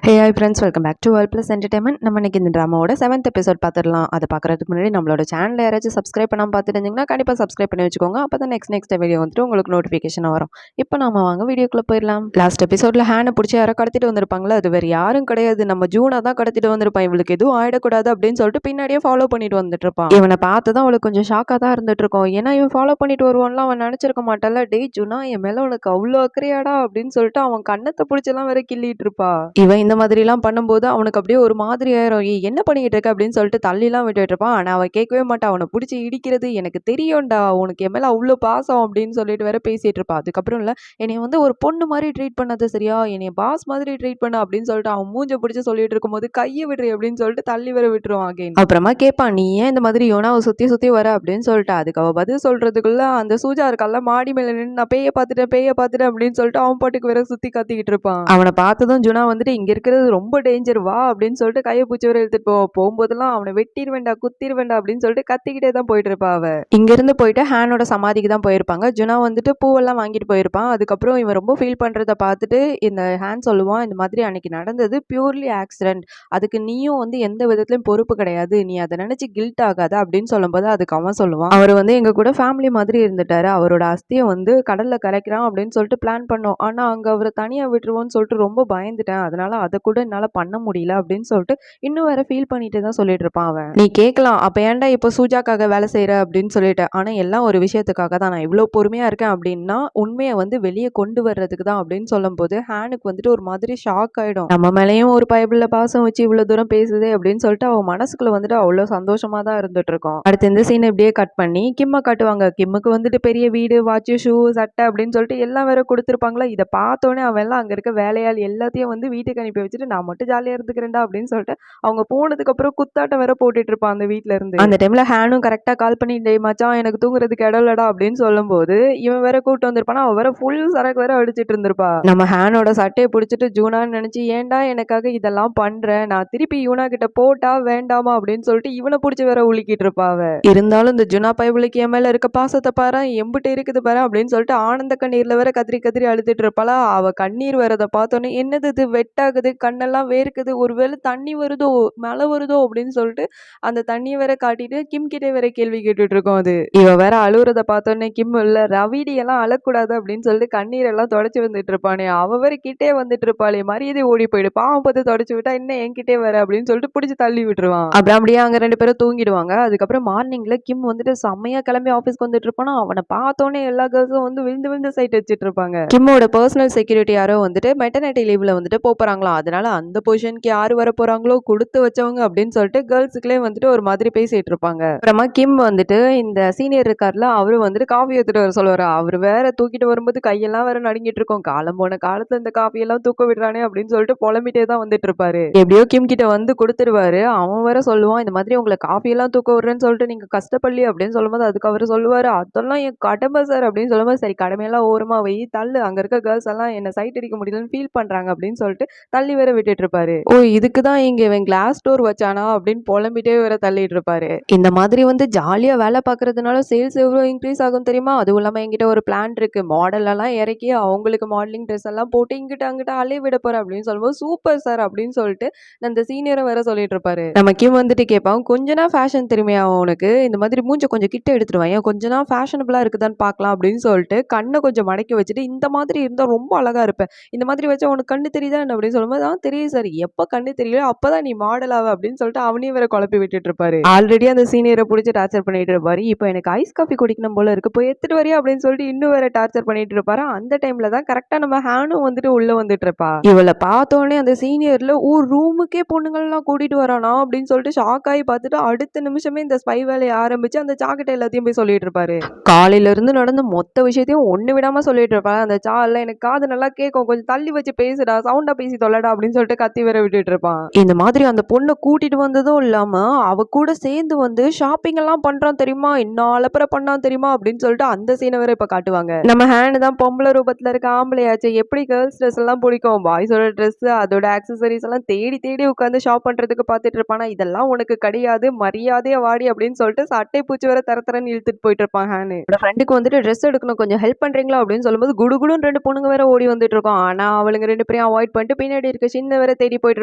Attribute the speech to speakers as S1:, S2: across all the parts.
S1: Hey hi friends, welcome back to world plus entertainment. நம்ம இன்னைக்கு இந்த ட்ராமாவோட 7th எபிசோட் பார்த்துடலாம். அதை பார்க்குறதுக்கு முன்னாடி நம்மளோட சேனல் யாராச்சும் சப்ஸ்கிரைப் பண்ணாமல் பார்த்துட்டு இருந்தீங்கன்னா கண்டிப்பாக சப்ஸ்கிரைப் பண்ணி வச்சுக்கோங்க. அப்போ தான் நெக்ஸ்ட் வீடியோ வந்துட்டு உங்களுக்கு நோட்டிஃபிகேஷன் வரும். இப்போ நாம வாங்க வீடியோக்குள்ளே போயிடலாம். லாஸ்ட் எபிசோடில் ஹேனை பிடிச்சி யாரோ கடத்திட்டு வந்திருப்பாங்களா, அது வேறு யாரும் கிடையாது, நம்ம ஜூனா தான் கடத்திட்டு வந்திருப்பான். இவளுக்கு எதுவும் ஆயிடக்கூடாது அப்படின்னு சொல்லிட்டு பின்னாடியே ஃபாலோ பண்ணிட்டு வந்துட்டு இருப்பான். இவனை பார்த்து தான் அவளுக்கு கொஞ்சம் ஷாக்காக தான் இருந்துட்டு இருக்கோம். ஏன்னா இவன் ஃபாலோ பண்ணிட்டு வருவான்லாம் அவன் நினச்சிருக்க மாட்டால. டே ஜூனா, என் மேலே உனக்கு அவ்வளோ அக்கறையாடா அப்படின்னு சொல்லிட்டு அவன் கண்ணத்தை பிடிச்செல்லாம் வேற கிள்ளிட்டு இருப்பா. இவன் இந்த மாதிரிலாம் பண்ணும்போது அவனுக்கு அப்படியே ஒரு மாதிரி ஆயிரும். என்ன பண்ணிக்கிட்டு இருக்க அப்படின்னு சொல்லிட்டு தள்ளிலாம் விட்டுட்டு இருப்பான். ஆனா அவ கேட்கவே மாட்டான். அவனை பிடிச்சி இடிக்கிறது, எனக்கு தெரியும்டா உனக்கு என் மேல அவ்வளோ பாசம் அப்படின்னு சொல்லிட்டு வேற பேசிட்டு இருப்பான். அதுக்கப்புறம் இல்ல, என்னை வந்து ஒரு பொண்ணு மாதிரி ட்ரீட் பண்ணாத சரியா, என்னை பாஸ் மாதிரி ட்ரீட் பண்ண அப்படின்னு சொல்லிட்டு அவன் மூஞ்ச பிடிச்சி சொல்லிட்டு இருக்கும்போது கையை விடுறி அப்படின்னு சொல்லிட்டு தள்ளி வர விட்டுருவான். அகைன் அப்புறமா கேட்பான், நீ ஏன் இந்த மாதிரி யோனாவை சுத்தி சுத்தி வர அப்படின்னு சொல்லிட்டு. அதுக்கு அவ பதில் சொல்றதுக்குள்ள அந்த சூஜா இருக்கல்ல மாடி மேல நின்று நான் பேய பார்த்துட்டேன் அப்படின்னு சொல்லிட்டு அவன் பாட்டுக்கு வேற சுத்தி கத்திக்கிட்டு இருப்பான். அவனை பார்த்ததும் ஜுனா வந்துட்டு இங்க இருக்கிறது ரொம்ப டேஞ்சர் வா அப்படின்னு சொல்லிட்டு கையை பூச்சி வரை இழுத்துட்டு போகும்போதெல்லாம் அவனை வெட்டிடுவேண்டா குத்திடுவேண்டா அப்படின்னு சொல்லிட்டு கத்திக்கிட்டே தான் போயிட்டு இருப்பா. அவ இங்க இருந்து போயிட்டு ஹேனோட சமாதிக்கு தான் போயிருப்பாங்க. ஜுனா வந்துட்டு பூவெல்லாம் வாங்கிட்டு போயிருப்பான். அதுக்கப்புறம் இவன் ரொம்ப ஃபீல் பண்றத பார்த்துட்டு இந்த ஹேன் சொல்லுவான், இந்த மாதிரி அன்னைக்கு நடந்தது பியூர்லி ஆக்சிடென்ட், அதுக்கு நீயும் வந்து எந்த விதத்திலும் பொறுப்பு கிடையாது, நீ அதை நினைச்சு கில்ட் ஆகாத அப்படின்னு சொல்லும்போது அதுக்கு அவன் சொல்லுவான், அவர் வந்து எங்க கூட ஃபேமிலி மாதிரி இருந்துட்டாரு, அவரோட அஸ்தியை வந்து கடல்ல கரைக்கிறான் அப்படின்னு சொல்லிட்டு பிளான் பண்ணோம், ஆனா அங்க அவரை தனியா விட்டுருவோம்னு சொல்லிட்டு ரொம்ப பயந்துட்டேன், அதனால அதை கூட என்னால பண்ண முடியல அப்படின்னு சொல்லிட்டு இன்னும் வேற ஃபீல் பண்ணிட்டு தான் சொல்லிட்டு இருப்பான். அவன் நீ கேட்கலாம், அப்ப ஏன்டா இப்போ சூஜாக்காக வேலை செய்யற அப்படின்னு சொல்லிட்டு, ஆனா எல்லாம் ஒரு விஷயத்துக்காக தான், நான் இவ்வளவு பொறுமையா இருக்கேன் அப்படின்னா உண்மையை வந்து வெளியே கொண்டு வர்றதுக்கு தான் அப்படின்னு சொல்லும் போது ஹேனுக்கு வந்துட்டு ஒரு மாதிரி ஷாக் ஆயிடும். நம்ம மேலேயும் ஒரு பைபிள்ல பாசம் வச்சு இவ்வளவு தூரம் பேசுதே அப்படின்னு சொல்லிட்டு அவன் மனசுக்குள்ள வந்துட்டு அவ்வளவு சந்தோஷமா தான் இருந்துட்டு இருக்கும். அடுத்து இந்த சீன் இப்படியே கட் பண்ணி கிம்ம காட்டுவாங்க. கிம்முக்கு வந்துட்டு பெரிய வீடு, வாட்ச், ஷூ, சட்டை அப்படின்னு சொல்லிட்டு எல்லாம் வேற கொடுத்துருப்பாங்களா. இதை பார்த்தோன்னே அவன் எல்லாம் அங்க இருக்க வேலையால் எல்லாத்தையும் வந்து வீட்டுக்கு அனுப்பி வச்சுட்டு நான் மட்டும் ஜாலியா இருந்துக்கிறேன்டா அப்படின்னு சொல்லிட்டு அவங்க போனதுக்கு அப்புறம் குத்தாட்டம் வேற போட்டுட்டு இருப்பான் அந்த வீட்டுல இருந்து. அந்த டைம்ல ஹேனும் கரெக்டா கால் பண்ணி டே மச்சான் எனக்கு தூங்குறதுக்கு இடம் இல்லடா அப்படின்னு சொல்லும் போது இவன் வேற கூட்டு வந்திருப்பானா, அவ வேற ஃபுல் சரக்கு வேற அடிச்சிட்டு இருந்திருப்பா. நம்ம ஹேனோட சட்டையை பிடிச்சிட்டு ஜூனான்னு நினைச்சு ஏன்டா எனக்காக இதெல்லாம் பண்ற, நான் திருப்பி யூனா கிட்ட போட்டா வேண்டாமா அப்படின்னு சொல்லிட்டு இவனை பிடிச்சி வேற உலுக்கிட்டு இருப்பா. அவ இருந்தாலும் இந்த ஜுனா பைபிளுக்கு என் மேல இருக்க பாசத்தை பாரு, எம்பிட்டு இருக்குது பாரு அப்படின்னு சொல்லிட்டு ஆனந்த கண்ணீர்ல வேற கத்திரி கத்திரி அழுதுட்டு இருப்பாளா. அவ கண்ணீர் வரதை பார்த்தோன்னே என்னது இது வெட்டாகுது, கண்ணெல்லாம் வேர்க்குது, ஒருவேளை தண்ணி வருதோ மழை வருதோ அப்படின்னு சொல்லிட்டு அந்த தண்ணியை வேற காட்டிட்டு கிம் கிட்டே வேற கேள்வி கேட்டுட்டு இருக்கோம். அது இவ வேற அழுகுறத பார்த்தோன்னே கிம் இல்ல ரவிடி எல்லாம் அழக்கூடாது அப்படின்னு சொல்லிட்டு கண்ணீர் எல்லாம் தொடச்சு வந்துட்டு இருப்பானே, அவ வேற கிட்டே வந்துட்டு இருப்பாளே, மரியாதை ஓடி போயிடு, பாவம் பார்த்து தொடச்சு விட்டா என்ன என்கிட்டே வர அப்படின்னு சொல்லிட்டு பிடிச்சி தள்ளி விட்டுருவான். அப்புறம் அப்படியே அங்க 2 பேரும் தூங்கிடுவாங்க. அதுக்கப்புறம் மார்னிங்ல கிம் வந்துட்டு செம்மையா கிளம்பி ஆஃபீஸ்க்கு வந்துட்டு இருப்பானா, அவனை பார்த்தோன்னே எல்லா கேர்ள்ஸும் வந்து விழுந்து விழுந்து சைட் வச்சுட்டு இருப்பாங்க. கிம்மோட பர்சனல் செக்யூரிட்டி யாரோ வந்துட்டு மெட்டர்னிட்டி லீவ்ல வந்துட்டு போறாங்களாம், அதனால அந்த பொசிஷனுக்கு யாரு வர போறாங்களோ கொடுத்து வச்சவங்க அப்படின்னு சொல்லிட்டு கேர்ள்ஸுக்குள்ளே வந்துட்டு ஒரு மாதிரி பேசிட்டு இருப்பாங்க. அப்புறமா கிம் வந்துட்டு இந்த சீனியர் இருக்கார்ல, அவரு வந்துட்டு காஃபி எடுத்துட்டு வர சொல்லுவாரு. அவர் வேற தூக்கிட்டு வரும்போது கையெல்லாம் வேற நடுங்கிட்டு இருக்கும். காலம் போன காலத்துல இந்த காஃபி எல்லாம் தூக்க விடுறானே அப்படின்னு சொல்லிட்டு புலம்பிட்டே தான் வந்துட்டு இருப்பாரு. எப்படியோ கிம் கிட்ட வந்து கொடுத்துருவாரு. அவன் வேற சொல்லுவான், இந்த மாதிரி உங்களை காஃபி எல்லாம் தூக்க விடுறேன்னு சொல்லிட்டு நீங்க கஷ்டப்படலையே அப்படின்னு சொல்லும்போது அதுக்கு அவர் சொல்லுவாரு, அதெல்லாம் என் கடமை சார் அப்படின்னு சொல்லும்போது, சரி கடமையெல்லாம் ஓரமா வை, தள்ளு, அங்க இருக்க கேர்ள்ஸ் எல்லாம் என்ன சைட் அடிக்க முடியலன்னு ஃபீல் பண்றாங்க அப்படின்னு சொல்லிட்டு தள்ளி வேற விட்டுட்டு இருப்பாரு. ஓ இதுக்கு தான் இங்க இவன் கிளாஸ் டோர் வச்சானா அப்படின்னு புலம்பிட்டே வேற தள்ளிட்டு இருப்பாரு. இந்த மாதிரி வந்து ஜாலியா வேலை பார்க்கறதுனால சேல்ஸ் எவ்வளோ இன்க்ரீஸ் ஆகும் தெரியுமா, அதுவும் இல்லாம என்கிட்ட ஒரு பிளான் இருக்கு, மாடல் எல்லாம் இறக்கி அவங்களுக்கு மாடலிங் ட்ரெஸ் எல்லாம் போட்டு இங்கிட்ட அங்கிட்ட அலைய விட போறேன் அப்படின்னு சொல்லும்போது சூப்பர் சார் அப்படின்னு சொல்லிட்டு அந்த சீனியரும் வேற சொல்லிட்டு இருப்பாரு. நம்ம கிம் வந்துட்டு கேட்பான், கொஞ்ச நாள் ஃபேஷன் தெரியுமையா உனக்கு, இந்த மாதிரி மூஞ்ச கொஞ்சம் கிட்ட எடுத்துருவான், ஏன் கொஞ்ச நாள் ஃபேஷனபிளா இருக்குதான்னு பார்க்கலாம் அப்படின்னு சொல்லிட்டு கண்ணை கொஞ்சம் மடக்கி வச்சுட்டு இந்த மாதிரி இருந்தா ரொம்ப அழகா இருப்பேன், இந்த மாதிரி வச்சா உனக்கு கண்ணு தெரியுதா அப்படின்னு சொல்லும்போது தான் தெரியும் சார், எப்ப கண்ணு தெரியல அப்பதான் நீ மாடல் ஆவ அப்படின்னு சொல்லிட்டு அவனையும் வேற குழப்பி விட்டுட்டு இருப்பாரு. ஆல்ரெடி அந்த சீனியரை பிடிச்சி டார்ச்சர் பண்ணிட்டு இருப்பாரு. இப்போ எனக்கு ஐஸ் காஃபி குடிக்கணும் போல இருக்கு, போய் எடுத்துட்டு வரியா அப்படின்னு சொல்லிட்டு இன்னும் வேற டார்ச்சர் பண்ணிட்டு இருப்பாரு. அந்த டைம்ல தான் கரெக்டா நம்ம ஹேனும் வந்துட்டு உள்ள வந்துட்டு இருப்பா. இவளை பார்த்தோன்னே அந்த சீனியர்ல ஒரு ரூமுக்கே பொண்ணுங்கள்லாம் கூட்டிட்டு வரானா அப்படின்னு சொல்லிட்டு ஷாக் ஆகி பார்த்துட்டு அடுத்த நிமிஷமே இந்த ஸ்பை வேலையை ஆரம்பிச்சு அந்த சாக்கிட்ட எல்லாத்தையும் போய் சொல்லிட்டு இருப்பாரு. காலையில இருந்து நடந்த மொத்த விஷயத்தையும் ஒண்ணு விடாம சொல்லிட்டு இருப்பாரு. அந்த சால எனக்கு காது நல்லா கேட்கும், கொஞ்சம் தள்ளி வச்சு பேசுடா, சவுண்டா பேசி தொல்லடா அப்படின்னு சொல்லிட்டு கத்தி வேற விட்டுட்டு இருப்பான். இந்த மாதிரி அந்த பொண்ணை கூட்டிட்டு வந்ததும் இல்லாம அவ கூட சேர்ந்து வந்து ஷாப்பிங் எல்லாம் பண்றான் தெரியுமா, இன்னும் அலப்பற பண்ணான் தெரியுமா அப்படின்னு சொல்லிட்டு அந்த சீனை வேற இப்ப காட்டுவாங்க. நம்ம ஹேண்ட் தான் பொம்பளை ரூபத்துல இருக்க ஆம்பளையாச்சு, எப்படி கேர்ள்ஸ் ட்ரெஸ் எல்லாம் பிடிக்கும், பாய்ஸோட ட்ரெஸ் அதோட ஆக்சசரிஸ் எல்லாம் தேடி தேடி உட்காந்து ஷாப் பண்றதுக்கு பார்த்துட்டு இருப்பானா, இதெல்லாம் உனக்கு கிடையாது, மரியாதையா வாடி அப்படின்னு சொல்லிட்டு சட்டை பூச்சி வேற தரன்னு இழுத்துட்டு போயிட்டு இருப்பான் ஹேனு. ஃப்ரெண்டுக்கு வந்துட்டு ட்ரெஸ் எடுக்கணும், கொஞ்சம் ஹெல்ப் பண்றீங்களா அப்படின்னு சொல்லும்போது குடுகுடுன்னு 2 பொண்ணுங்க வேற ஓடி வந்துட்டு இருக்கோம். ஆனா அவளுங்க 2 பேரையும் அவாய்ட் பண்ணிட்டு பின்னாடி இருக்க ஷின்ன வேற தேடி போயிட்டு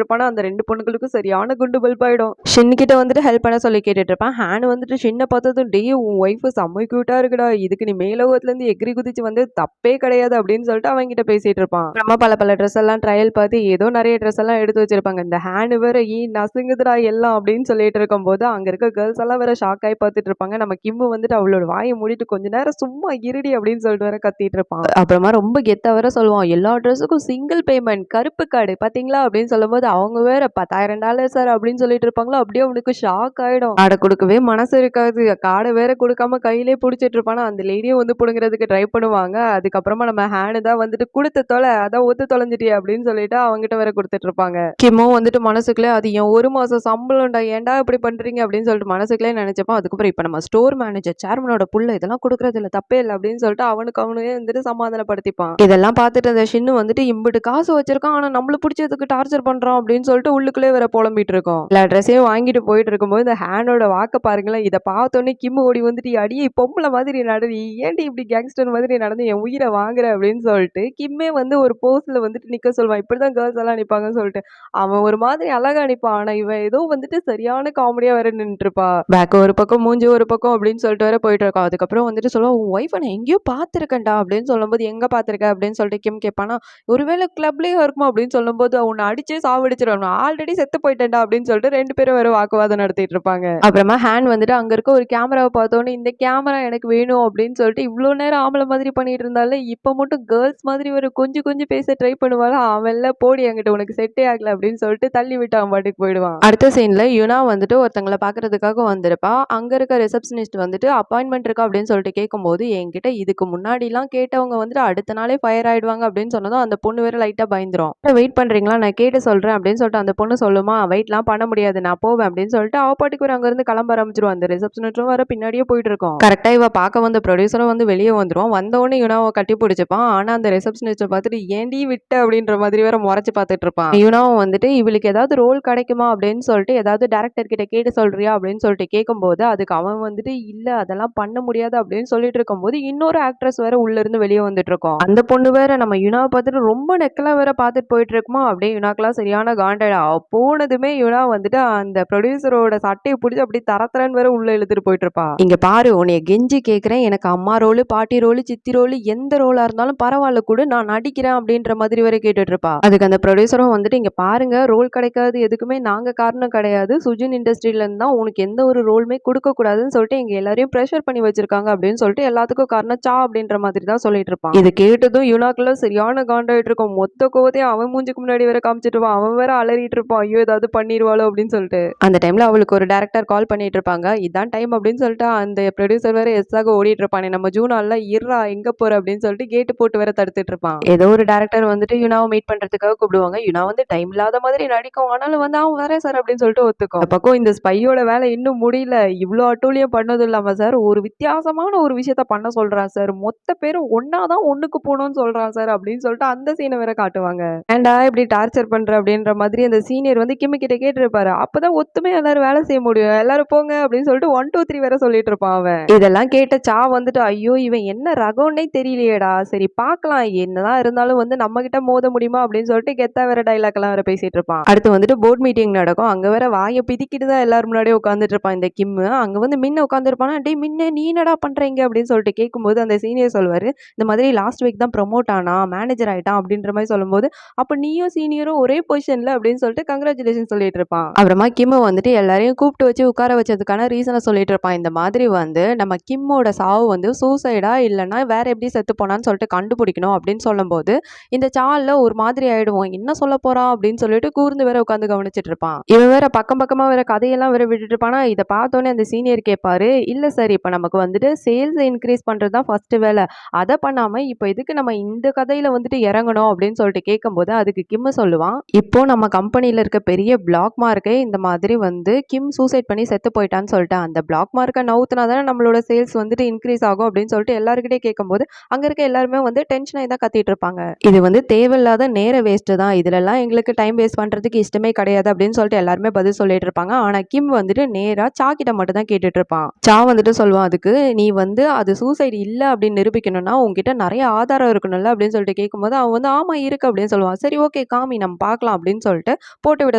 S1: இருப்பானா, அந்த 2 பொண்ணுங்களுக்கும் சரியான குண்டு பல்ப் ஆயிடும். ஷின் கிட்ட வந்துட்டு ஹெல்ப் பண்ண சொல்லி கேட்டுட்டு இருப்பான். ஹேன் வந்துட்டு ஷின்ன பார்த்ததும், "டேய் உன் ஒய்ஃப் செம்ம கியூட்டா இருக்குடா. இதுக்கு நீ மேலோகத்துல இருந்து எகிறி குதிச்சு வந்து தப்பே கிடையாது" அப்படின்னு சொல்லிட்டு அவன்கிட்ட பேசிட்டு இருப்பான். அப்புறமா பல ட்ரெஸ் எல்லாம் ட்ரையல் பார்த்து ஏதோ நிறைய ட்ரெஸ் எல்லாம் எடுத்து வச்சிருப்பாங்க. இந்த ஹேன் வேற நசுங்குதுடா எல்லாம் அப்படின்னு சொல்லிட்டு இருக்கும்போது அங்க இருக்க கேர்ள்ஸ் எல்லாம் வேற ஷாக் ஆகி பார்த்துட்டு இருப்பாங்க. நம்ம கிம்மு வந்துட்டு அவளோட வாயை மூடிட்டு கொஞ்ச நேரம் சும்மா இருடி அப்படின்னு சொல்லிட்டு வேற கத்திட்டு இருப்பான். அப்புறமா ரொம்ப கெத்தா வேற சொல்லுவான், எல்லா ட்ரெஸ்ஸுக்கும் சிங்கிள் பேமெண்ட் கருப்பு கார்டு பாத்தீங்களா அப்படின்னு சொல்லும்போது அவங்க வேற $10,000 சார் அப்படின்னு சொல்லிட்டு இருப்பாங்களா. அப்படியே அவனுக்கு ஷாக் ஆயிடும். காடை கொடுக்கவே மனசு இருக்காது. காடை வேற கொடுக்காம கையிலே புடிச்சிட்டு இருப்பானா. அந்த லேடியும் வந்து புடுங்கிறதுக்கு ட்ரை பண்ணுவாங்க. அதுக்கப்புறமா நம்ம ஹேனு தான் வந்துட்டு கொடுத்து தொலை, அதான் ஒத்து தொலைஞ்சிட்டியே அப்படின்னு சொல்லிட்டு அவங்ககிட்ட வேற கொடுத்துட்டு இருப்பாங்க. கிம்மும் வந்துட்டு மனசுக்குள்ளே அது என் 1 மாசம் சம்பளம்டா, ஏன்டா இப்படி பண்றீங்க அப்படின்னு சொல்லிட்டு மனசுக்குள்ளே நினைச்சப்போ அதுக்கப்புறம் இப்ப நம்ம ஸ்டோர் மேனேஜர் சேர்மனோட புள்ள இதெல்லாம் கொடுக்கறது இல்ல, தப்பே இல்லை அப்படின்னு சொல்லிட்டு அவனே வந்துட்டு சமாதானப்படுத்திப்பான். இதெல்லாம் பார்த்துட்டு அந்த ஷின்னு வந்துட்டு இம்பிட்டு காசு வச்சிருக்கான், ஆனா நம்மள பிடிச்சதுக்கு டார்ச்சர் பண்றான் அப்படின்னு சொல்லிட்டு உள்ளுக்குள்ளே வேற புலம்பிட்டு இருக்கோம். எல்லா ட்ரெஸ்ஸையும் வாங்கிட்டு போயிட்டு இருக்கும்போது இந்த ஹேனோட வாக்க பாருங்களேன். இதை பார்த்தோன்னே கிம்மு ஓடி வந்துட்டு, அடியே பொம்பளை மாதிரி நடந்து ஏன்டி இப்படி கேங்ஸ்டர் மாதிரி நடந்து என் உயிரை வாங்குற அப்படின்னு சொல்லிட்டு கிம்மே வந்து ஒரு போஸ்ல வந்துட்டு நிக்க சொல்லுவான். இப்படிதான் கேர்ள்ஸ் எல்லாம் நிப்பாங்கன்னு சொல்லிட்டு அவன் ஒரு மாதிரி அழகா நிப்பான். ஆனா இவன் ஏதோ வந்துட்டு சரியான காமெடியா வேற நின்றுட்டு இருப்பா. பேக் ஒரு பக்கம் மூஞ்சி ஒரு பக்கம் அப்படின்னு சொல்லிட்டு வேற போயிட்டு இருக்கான். அதுக்கப்புறம் வந்துட்டு சொல்லுவான், உன் ஒய்ஃபை நான் எங்கேயோ பார்த்துருக்கேன்டா அப்படின்னு சொல்லும்போது, எங்க பார்த்துருக்க அப்படின்னு சொல்லிட்டு கிம் கேட்பானா. ஒருவேளை கிளப்லயும் இருக்குமா அப்படின்னு சொல்லும்போது, உன்னை அடிச்சே சாவடிச்சிருவான், ஆல்ரெடி செத்து போயிட்டேன்டா அப்படின்னு சொல்லிட்டு 2 பேரும் வேற வாக்குவாதம் நடத்திட்டு இருப்பாங்க. அப்புறமா ஹேன் வந்துட்டு அங்க இருக்க ஒரு கேமராவை பார்த்தோன்னே, இந்த கேமரா எனக்கு வேணும் அப்படின்னு சொல்லிட்டு இவ்வளோ நேரம் ஆம்பளை மாதிரி பண்ணிட்டு இருந்தாலே இப்ப மட்டும் கேர்ள்ஸ் மாதிரி ஒரு கொஞ்சம் பேச ட்ரை பண்ணுவாளா. அவன்ல போடி என்கிட்ட உனக்கு செட்டே ஆகல அப்படின்னு சொல்லிட்டு தள்ளி விட்டு அவன் பாட்டுக்கு போயிடுவான். அடுத்த சீன்ல யுனா வந்துட்டு ஒருத்தங்களை பாக்குறதுக்காக வந்திருப்பா. அங்க இருக்க ரிசப்ஷனிஸ்ட் வந்துட்டு அப்பாயின்மெண்ட் இருக்கா அப்படின்னு சொல்லிட்டு கேட்கும்போது, என்கிட்ட இதுக்கு முன்னாடி எல்லாம் கேட்டவங்க வந்துட்டு அடுத்த நாளே ஃபயர் ஆயிடுவாங்க அப்படின்னு சொன்னதும் அந்த பொண்ணு வேற லைட்டா பயந்துரும். வெயிட் பண்றீங்களா, நான் கேட்டு சொல்றேன் அப்படின்னு சொல்லிட்டு அந்த பொண்ணு சொல்லுமா. வெயிட்லாம் பண்ண முடியாது, நான் போவேன் அப்படின்னு சொல்லிட்டு அவ பாட்டுக்கு அங்க இருந்து கிளம்ப ஆரம்பிச்சிருவான். அந்த ரிசப்ஷனிஸ்டும் வர பின்னாடியே போயிட்டு இருக்கும். கரெக்டா இவ பார்க்க வந்த ப்ரொடியூசரும் வந்து வெளியே வந்துருவான். வந்தவொடனே யுனாவை கட்டி பிடிச்சிப்பான். ஆனா அந்த ரிசப்ஷனிஸ்ட்டை பார்த்துட்டு ஏண்டி விட்ட அப்படின்ற மாதிரி வேற முறைச்சு பார்த்துட்டு இருப்பான். யுனாவும் வந்துட்டு இவளுக்கு ஏதாவது ரோல் கிடைக்குமா அப்படின்னு சொல்லிட்டு ஏதாவது டைரக்டர் கிட்ட கேட்டு சொல்றியா அப்படின்னு சொல்லிட்டு கேட்கும்போது அதுக்கு அவன் வந்துட்டு இல்ல அதெல்லாம் பண்ண முடியாது அப்படின்னு சொல்லிட்டு இருக்கும்போது இன்னொரு ஆக்ட்ரஸ் வேற உள்ள இருந்து வெளியே வந்துட்டு இருக்கோம். அந்த பொண்ணு வேற நம்ம யுனாவை பார்த்துட்டு ரொம்ப நெக்கலா வேற பார்த்துட்டு போயிட்டு இருக்குமா. அப்படியே யுனாக்கெல்லாம் சரியான காண்டாயிடா. போனதுமே யுனா வந்துட்டு அந்த ப்ரொடியூசரோட சட்டையை பிடிச்சி அப்படி தரத்தரன்னு வேற உள்ள இழுத்துட்டு போயிட்டு இருப்பா. இங்க பாரு, உன்னைய கெஞ்சி கேட்கிறேன், எனக்கு அம்மா ரோலு, பாட்டி ரோலு, சித்தி ரோலு எந்த ரோலா இருந்தாலும் பரவாயில்ல கூட, நான் நடிக்கிறேன் அப்படின்ற மாதிரி வரை கேட்டுட்டு இருப்பா. அதுக்கு அந்த ப்ரொடியூசரும் வந்துட்டு, இங்க பாருங்க, ரோல் கிடைக்காது எதுக்குமே நாங்க காரணம் கிடையாது, சுஜின் இண்டஸ்ட்ரியில இருந்து தான் உனக்கு எந்த ஒரு ரோலுமே கொடுக்க கூடாதுன்னு சொல்லிட்டு எங்க எல்லாரையும் ப்ரெஷர் பண்ணி வச்சிருக்காங்க அப்படின்னு சொல்லிட்டு எல்லாத்துக்கும் காரணம் சா அப்படின்ற மாதிரி தான் சொல்லிட்டு இருப்பான். இது கேட்டதும் யுனாக்குள்ள சரியான காண்டாயிட்டு இருக்கும். மொத்த கோவத்தையும் அவன் மூஞ்சுக்கு முன்னாடி வேற காமிச்சிட்டு இருப்பான். அவன் வேற அலறிட்டு இருப்பான், ஐயோ ஏதாவது பண்ணிடுவாளோ அப்படின்னு சொல்லிட்டு. அந்த டைம்ல அவளுக்கு ஒரு டைரக்டர் கால் பண்ணிட்டு இருப்பாங்க. இதான் டைம் அப்படின்னு சொல்லிட்டு அந்த ப்ரொடியூசர் வேற எஸ்ஸாக ஓடிட்டு இருப்பானே, நம்ம ஜூனால இருறா எங்க போற அப்படின்னு சொல்லிட்டு கேட்டு போட்டு வேற தடுத்துட்டு இருப்பான். ஏதோ ஒரு டைரக்டர் வந்துட்டு யுனாவை மீட் பண்றதுக்காக கூப்பிடுவாங்க. யுனா வந்து டைம் இல்லாத மாதிரி நடிக்கும், ஆனாலும் வந்து அவன் வரேன் சார் அப்படின்னு சொல்லிட்டு ஒத்துக்கும். பக்கம் இந்த ஸ்பையோட வேலை இன்னும் முடியல, இவ்வளோ அட்டூழியம் பண்ணதும் இல்லாம சார் ஒரு வித்தியாசமான ஒரு விஷயத்த பண்ண சொல்றான் சார், மொத்த பேரும் ஒன்னாதான் ஒண்ணுக்கு போகணும்னு சொல்றான் சார் அப்படின்னு சொல்லிட்டு அந்த சீனை வேற காட்டுவாங்க. ஏண்டா இப்படி டார்ச்சர் பண்ற அப்படின்ற மாதிரி அந்த சீனியர் வந்து கிம்மி கிட்ட கேட்டிருப்பாரு. அப்பதான் ஒத்துமே எல்லாரும் வேலை செய்ய முடியும், எல்லாரும் போங்க அப்படின்னு சொல்லிட்டு 1 2 3 வேற சொல்லிட்டு இருப்பான் அவன். இதெல்லாம் கேட்ட சா வந்துட்டு, ஐயோ இவன் என்ன ரகம்னே தெரியலையேடா, சரி பார்க்கலாம், என்னதான் இருந்தாலும் வந்து நம்ம கிட்ட மோத முடியுமா அப்படின்னு சொல்லிட்டு கெத்தா வேற டைலாக் எல்லாம் வேற பேசிட்டு இருப்பான். அடுத்து வந்துட்டு போர்ட் மீட்டிங் நடக்கும். அங்க வேற வாயை பிதிக்கிட்டு தான் எல்லாரும் முன்னாடியே உட்காந்துட்டு இருப்பான் இந்த கிம். அங்க வந்து மின்ன உட்காந்துருப்பானா, டே மின்ன நீ என்னடா பண்றீங்க அப்படின்னு சொல்லிட்டு கேட்கும்போது அந்த சீனியர் சொல்லுவாரு, இந்த மாதிரி லாஸ்ட் வீக் தான் ப்ரொமோட் ஆனா, மேனேஜர் ஆயிட்டான் அப்படின்ற மாதிரி சொல்லும்போது, அப்ப நீயும் சீனியரும் ஒரே பொசிஷன்ல அப்படின்னு சொல்லிட்டு கங்க்ராச்சுலேஷன் சொல்லிட்டு இருப்பான். அப்புறமா கிம் வந்துட்டு எல்லாரையும் கூப்பிட்டு வச்சு உட்கார வச்சதுக்கான ரீசனை சொல்லிட்டு இருப்பான். இந்த மாதிரி வந்து நம்ம கிம்மோட சாவு வந்து சூசைடா இல்லைன்னா வேற எப்படி செத்து போனான்னு சொல்லிட்டு கண்டுபிடிக்கணும் அப்படின்னு சொல்லும்போது இந்த சால்ல ஒரு மாதிரி ஆயிடுவோம், என்ன சொல்ல போறான் அப்படின்னு சொல்லிட்டு கூர்ந்து வேற உட்காந்து கவனிச்சிட்டு இருப்பான். இவன் வேற பக்கமா வேற கதையெல்லாம் வேற விட்டுட்டு இருப்பானா. இதை பார்த்தோன்னே அந்த சீனியர் கேட்பாரு, இல்ல சார் இப்ப நமக்கு வந்துட்டு சேல்ஸ் இன்க்ரீஸ் பண்றதுதான் ஃபர்ஸ்ட் வேலை, அதை பண்ணாம இப்ப இதுக்கு நம்ம இந்த கதையில வந்துட்டு இறங்கணும் அப்படின்னு சொல்லிட்டு கேட்கும்போது அதுக்கு கிம் சொல்லுவான், இப்போ நம்ம கம்பெனில இருக்க பெரிய பிளாக் மார்க்கே இந்த மாதிரி வந்து கிம் சூசைட் பண்ணி செத்து போயிட்டான்னு சொல்லிட்டு அந்த பிளாக் மார்க்கை நவுத்துனா தானே நம்மளோட சேல்ஸ் வந்துட்டு இன்க்ரீஸ் ஆகும் அப்படின்னு சொல்லிட்டு எல்லாருக்கிட்டே கேட்கும்போது அங்க இருக்க எல்லாருமே வந்து டென்ஷன் ஆகி தான் கத்திட்டு இருப்பாங்க. இது வந்து தேவையில்லாத நேர வேஸ்ட் தான், இதுலலாம் எங்களுக்கு டைம் வேஸ்ட் பண்றதுக்கு இஷ்டமே கிடையாது அப்படின்னு சொல்லிட்டு எல்லாருமே பதில் சொல்லிட்டு இருப்பாங்க. ஆனா கிம் வந்துட்டு நேரா சா கிட்ட மட்டும் தான் கேட்டுட்டு இருப்பான். சா வந்துட்டு சொல்லுவான், அதுக்கு நீ வந்து அது சூசைட் இல்ல அப்படின்னு நிரூபிக்கணும்னா உங்ககிட்ட நிறைய ஆதாரம் இருக்கணும்ல அப்படின்னு சொல்லிட்டு கேட்கும்போது அவன் வந்து ஆமா இருக்கு அப்படின்னு சொல்லுவான். சரி ஓகே காமி நம்ம பார்க்கலாம் அப்படின்னு சொல்லிட்டு போட்டு விட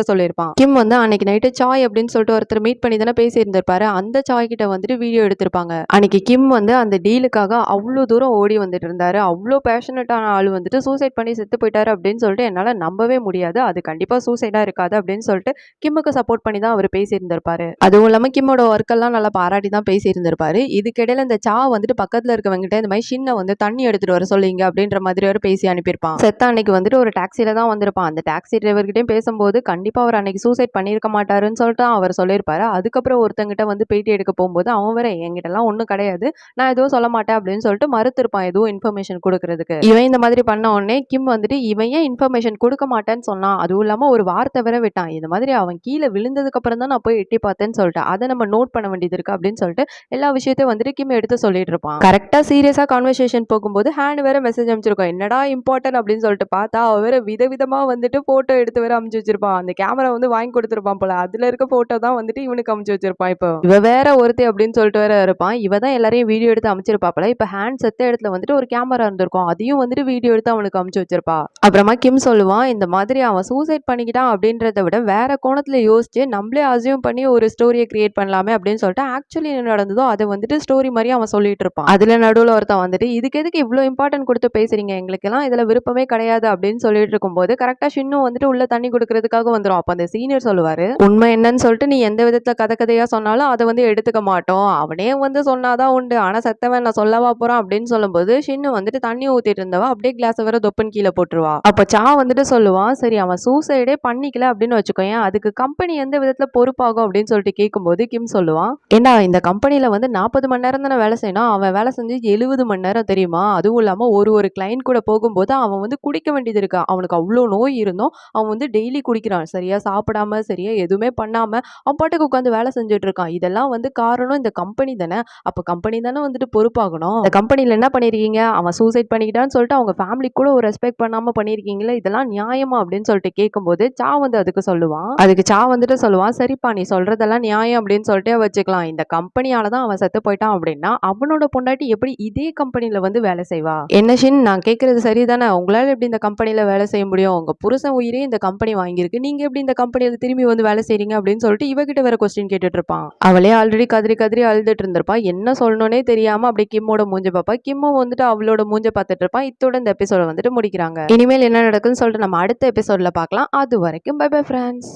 S1: சொல்லியிருப்பான். கிம் வந்து அன்னைக்கு நைட்டு சாய் அப்படின்னு சொல்லிட்டு ஒருத்தர் மீட் பண்ணி தானே பேசியிருந்திருப்பாரு. அந்த சாய் கிட்ட வந்துட்டு வீடியோ எடுத்திருப்பாங்க. அன்னைக்கு கிம் வந்து அந்த டீலுக்காக அவ்வளோ தூரம் ஓடி வந்துட்டு இருந்தாரு. அவ்வளோ பேஷனட்டான ஆள் வந்துட்டு சூசைட் பண்ணி செத்து போயிட்டாரு அப்படின்னு சொல்லிட்டு என்னால நம்பவே முடியாது. அது கண்டிப்பா சூசைடா இருக்காது அப்படின்னு சொல்லிட்டு கிம்முக்கு சப்போர்ட் பண்ணி தான் அவர் பேசியிருந்திருப்பாரு. அதுவும் இல்லாம கிம்மோட ஒர்க் எல்லாம் நல்லா பாராட்டி தான் பேசியிருந்திருப்பாரு. இதுக்கிடையில இந்த சா வந்துட்டு பக்கத்துல இருக்கவங்கிட்ட இந்த மாதிரி ஷின்ன வந்து தண்ணி எடுத்துட்டு வர சொல்லிங்க அப்படின்ற மாதிரி அவர் பேசி அனுப்பியிருப்பான். செத்த அன்னைக்கு வந்துட்டு ஒரு டாக்ஸில தான் வந்திருப்பான். அந்த டாக்ஸி டிரைவர்கிட்டயும் பேசும்போது கண்டிப்பா அவர் அன்னைக்கு சூசைட் பண்ணியிருக்க மாட்டாருன்னு சொல்லிட்டு அவர் சொல்லியிருப்பாரு. அதுக்கப்புறம் ஒருத்தங்கிட்ட வந்து பேட்டி எடுக்க போகும்போது அவன் வேற என்கிட்ட எல்லாம் ஒண்ணும் கிடையாது, நான் எதுவும் சொல்ல மாட்டேன் அப்படின்னு சொல்லிட்டு மறுத்திருப்பான் எதுவும் இன்ஃபர்மேஷன் கொடுக்கறதுக்கு. இவன் இந்த மாதிரி பண்ண உடனே கிம் வந்துட்டு இவன் ஏன் இன்ஃபர்மேஷன் கொடுக்க மாட்டேன்னு சொன்னான், அதுவும் இல்லாம ஒரு வார்த்தை வேற விட்டான், இந்த மாதிரி அவன் கீழே விழுந்ததுக்கு அப்புறம் தான் நான் போய் எட்டி பார்த்தேன்னு சொல்லிட்டு அதை நம்ம நோட் பண்ண வேண்டியது இருக்கு அப்படின்னு சொல்லிட்டு எல்லா விஷயத்தையும் வந்துட்டு கிம் எடுத்து சொல்லிட்டு இருப்பான். கரெக்டா சீரியஸா கான்வர்சேஷன் போகும்போது ஹேண்ட் வேற மெசேஜ் அனுப்பிச்சிருக்கோம், என்னடா இம்பார்ட்டன்ட் அப்படின்னு சொல்லிட்டு பார்த்தா அவ வேற விதவிதமா வந்துட்டு போட்டோ எடுத்து வேற அனுப்பிச்சு வச்சிருப்பான். அந்த கேமரா வந்து வாங்கி கொடுத்துருப்பான் போல, அதுல இருக்க போட்டோ தான் வந்துட்டு இவனுக்கு அனுப்பிச்சு வச்சிருப்பான். இப்போ இவ வேற ஒருத்தி அப்படின்னு சொல்லிட்டு வேற இருப்பான். இவ தான் எல்லாரையும் வீடியோ எடுத்து அமைச்சிருப்பாப்ல. இப்ப ஹேண்ட் செத்த இடத்துல வந்துட்டு ஒரு கேமரா இருந்திருக்கும், அதையும் வந்துட்டு வீடியோ எடுத்து அவனுக்கு அனுப்பிச்சு வச்சிருப்பா. அப்புறமா கிம் சொல்லுவான், இந்த மாதிரி அவன் சூசைட் பண்ணிக்கிட்டான் அப்படின்றத விட வேற கோணத்துல யோசிச்சு நம்மளே அசியூம் பண்ணி ஒரு ஸ்டோரியை கிரியேட் பண்ணலாமே அப்படின்னு சொல்லிட்டு ஆக்சுவலி என்ன நடந்ததோ அதை வந்துட்டு ஸ்டோரி மாதிரி அவன் சொல்லிட்டு இருப்பான். அதுல நடுவுல ஒருத்தன் வந்துட்டு இதுக்கு எதுக்கு இவ்வளவு இம்பார்ட்டன்ட் கொடுத்து பேசுறீங்க, எங்களுக்கு எல்லாம் இதுல விருப்பமே கிடையாது அப்படின்னு சொல்லிட்டு இருக்கும்போது கரெக்டா ஷின்னு வந்துட்டு உள்ள தண்ணி கொடுக்கறதுக்காக வந்துடும். அப்ப அந்த சீனியர் சொல்லுவாரு, உண்மை என்னன்னு சொல்லிட்டு நீ எந்த விதத்துல கதையா சொன்னாலும் அதை வந்து எடுத்துக்க மாட்டோம், அவனே வந்து சொன்னாதான் உண்டு, ஆனா செத்தவன் நான் சொல்லவா போறான் அப்படின்னு சொல்லும்போது ஷின்னு வந்துட்டு தண்ணி ஊத்திட்டு இருந்தவா அப்படியே கிளாஸ் வேற தொப்பன் கீழே போட்டுருவா. அப்ப சா வந்துட்டு சொல்லுவான், சரி அவன் சூசைடே பண்ணிக்கல அப்படின்னு வச்சுக்கோங்க, அதுக்கு கம்பெனி எந்த விதத்துல பொறுப்பாகும் அப்படின்னு சொல்லிட்டு கேட்கும்போது கிம் சொல்லுவான், ஏண்டா இந்த கம்பெனில வந்து 40 மணி நேரம் தானே வேலை செய்யணும், அவன் வேலை செஞ்சு 70 மணி நேரம் தெரியுமா, அதுவும் இல்லாம ஒரு கிளைண்ட் கூட போகும்போது அவன் வந்து குடிக்க வேண்டியது இருக்கா, அவனுக்கு அவ்வளோ நோய் இருந்தும் அவன் வந்து டெய்லி குடிக்கிறான், சரியா சாப்பிடாம சரியா எதுவுமே பண்ணாம அவன் பாட்டுக்கு உட்காந்து வேலை செஞ்சுட்டு இருக்கான், இதெல்லாம் வந்து காரணம் இந்த கம்பெனி தானே, அப்ப கம்பெனி தானே வந்துட்டு பொறுப்பாகணும், இந்த கம்பெனில என்ன பண்ணிருக்கீங்க, அவன் சூசைட் பண்ணிக்கிட்டான்னு சொல்லிட்டு அவங்க ஃபேமிலி கூட ஒரு ரெஸ்பெக்ட் பண்ணாம பண்ணிருக்கீங்களா, இதெல்லாம் நியாயமா அப்படின்னு சொல்லிட்டு கேட்கும்போது சா வந்து அதுக்கு சொல்லுவான், சா வந்துட்டு சொல்லுவான், சரிப்பா நீ சொல்றதெல்லாம் நியாயம் அப்படின்னு சொல்லிட்டே வச்சுக்கலாம், இந்த கம்பெனியால தான் அவன் செத்து போயிட்டான் அப்படின்னா அவனோட பொண்டாட்டி எப்படி இதே கம்பெனில வந்து வேலை செய்வா, என்ன ஷின் நான் கேட்கறது சரிதானே, உங்களால எப்படி இந்த கம்பெனில வேலை செய்ய முடியும், உங்க புருஷன் உயிரே இந்த கம்பெனி வாங்கியிருக்கு, நீங்க எப்படி இந்த கம்பெனில திரும்பி வந்து வேலை செய்றீங்க அப்படின்னு சொல்லிட்டு இவகிட்ட வேற கொஸ்டின் கேட்டுட்டு இருப்பான். அவளே ஆல்ரெடி கதறி கதறி அழுதுட்டு இருந்திருப்பா, என்ன சொல்லணும்னே தெரியாம அப்படியே கிம்மோட மூஞ்ச பாப்பா, கிம்மும் வந்துட்டு அவளோட மூஞ்ச பார்த்துட்டு இருப்பான். இத்தோட இந்த எபிசோட வந்துட்டு முடிக்கிறாங்க. இனிமேல் என்ன நடக்குன்னு சொல்லிட்டு நம்ம அடுத்த எபிசோட்ல பார்க்கலாம். அது வரைக்கும் பை பை ஃப்ரெண்ட்ஸ்.